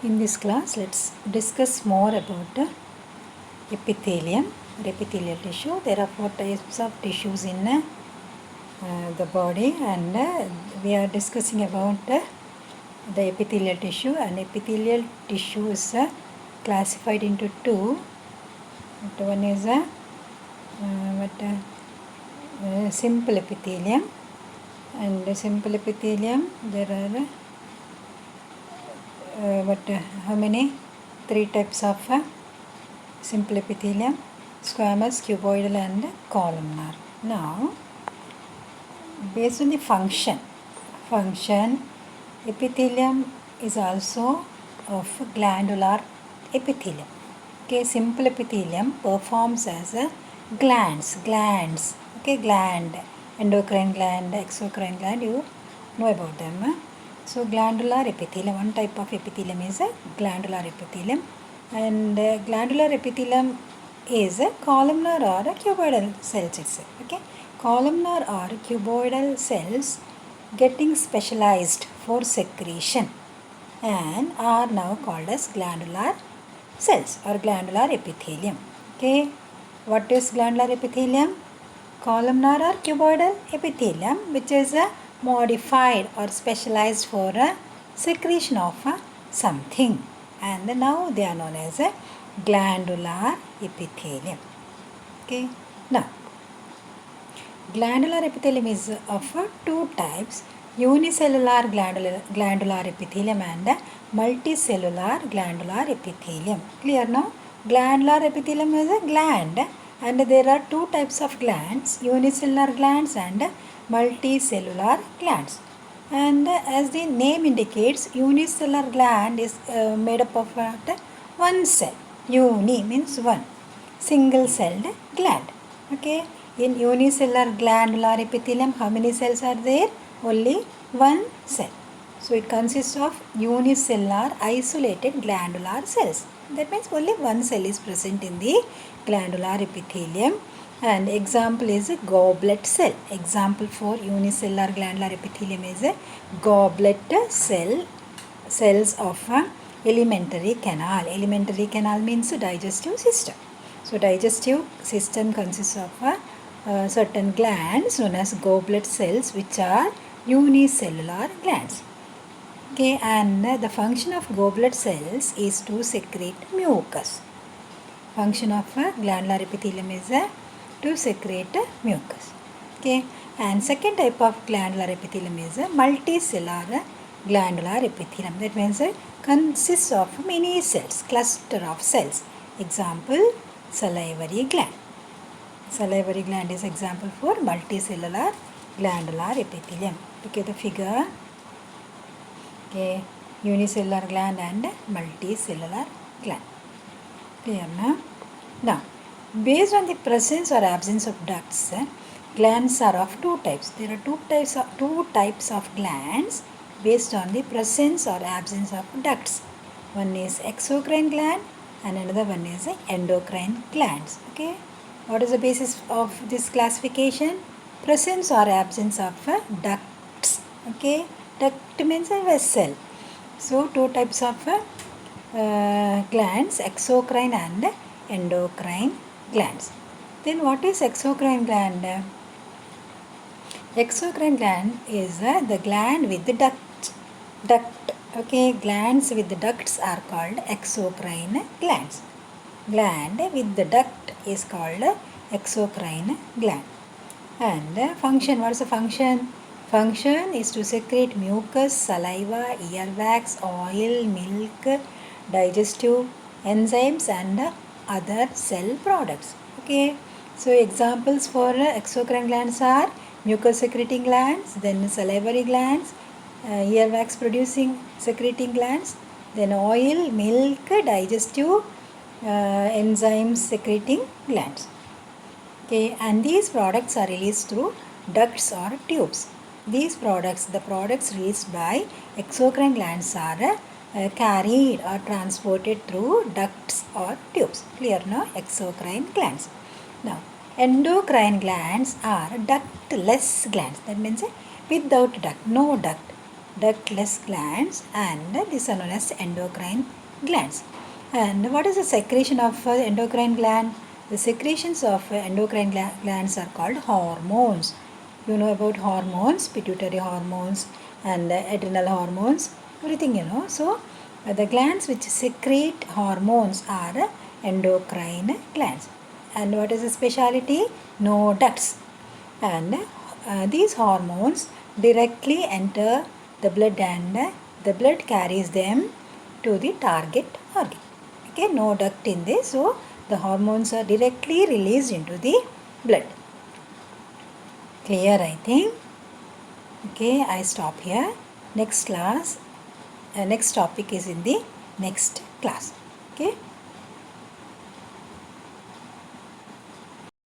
In this class, let's discuss more about epithelium or epithelial tissue. There are 4 types of tissues in the body, and we are discussing about the epithelial tissue. And epithelial tissue is classified into two. One is simple epithelium, and the simple epithelium there are how many? 3 types of simple epithelium: squamous, cuboidal, and columnar. Now, based on the function, epithelium is also of glandular epithelium. Okay, simple epithelium performs as a glands. Okay, gland, endocrine gland, exocrine gland. You know about them. So, glandular epithelium. One type of epithelium is a glandular epithelium, and glandular epithelium is a columnar or a cuboidal cells itself. Okay, columnar or cuboidal cells getting specialized for secretion and are now called as glandular cells or glandular epithelium. Okay, what is glandular epithelium? Columnar or cuboidal epithelium, which is modified or specialized for secretion of something, and now they are known as glandular epithelium. Okay, now glandular epithelium is of two types: unicellular glandular epithelium and multicellular glandular epithelium. Clear now? Glandular epithelium is a gland, and there are two types of glands: unicellular glands and multicellular glands. And as the name indicates, unicellular gland is made up of one cell. Uni means one, single celled gland. Okay, in unicellular glandular epithelium, how many cells are there? Only one cell. So it consists of unicellular isolated glandular cells. That means only one cell is present in the glandular epithelium. And example is a goblet cell. Example for unicellular glandular epithelium is a goblet cell, cells of alimentary canal. Alimentary canal means digestive system. So digestive system consists of certain glands known as goblet cells, which are unicellular glands. Okay, and the function of goblet cells is to secrete mucus. Function of glandular epithelium is to secrete mucus. Okay, and second type of glandular epithelium is multicellular glandular epithelium. That means it consists of many cells, cluster of cells. Example, salivary gland. Salivary gland is example for multicellular glandular epithelium. Look at the figure. Okay, unicellular gland and multicellular gland. Clear now? Now, based on the presence or absence of ducts, glands are of two types. There are two types of glands based on the presence or absence of ducts. One is exocrine gland and another one is endocrine glands. Okay, what is the basis of this classification? Presence or absence of ducts. Okay, duct means a vessel. So two types of glands, exocrine and endocrine glands. Then what is exocrine gland? Exocrine gland is the gland with the duct. Okay, glands with the ducts are called exocrine glands. Gland with the duct is called exocrine gland. And function, what is the function? Function is to secrete mucus, saliva, earwax, oil, milk, digestive enzymes and other cell products. Okay, so examples for exocrine glands are mucus secreting glands, then salivary glands, earwax producing secreting glands, then oil, milk, digestive enzymes secreting glands. Okay, and these products are released through ducts or tubes. These products, the products released by exocrine glands are carried or transported through ducts or tubes. Clear now? Exocrine glands. Now, endocrine glands are ductless glands. That means without duct, no duct. ductless glands, and these are known as endocrine glands. And what is the secretion of endocrine gland? The secretions of endocrine glands are called hormones. You know about hormones, pituitary hormones and adrenal hormones, everything you know. So the glands which secrete hormones are endocrine glands. And what is the speciality? No ducts. And these hormones directly enter the blood, and the blood carries them to the target organ. Okay, no duct in this, so the hormones are directly released into the blood. Clear, I think. Okay, I stop here. Next class, next topic is in the next class. Okay.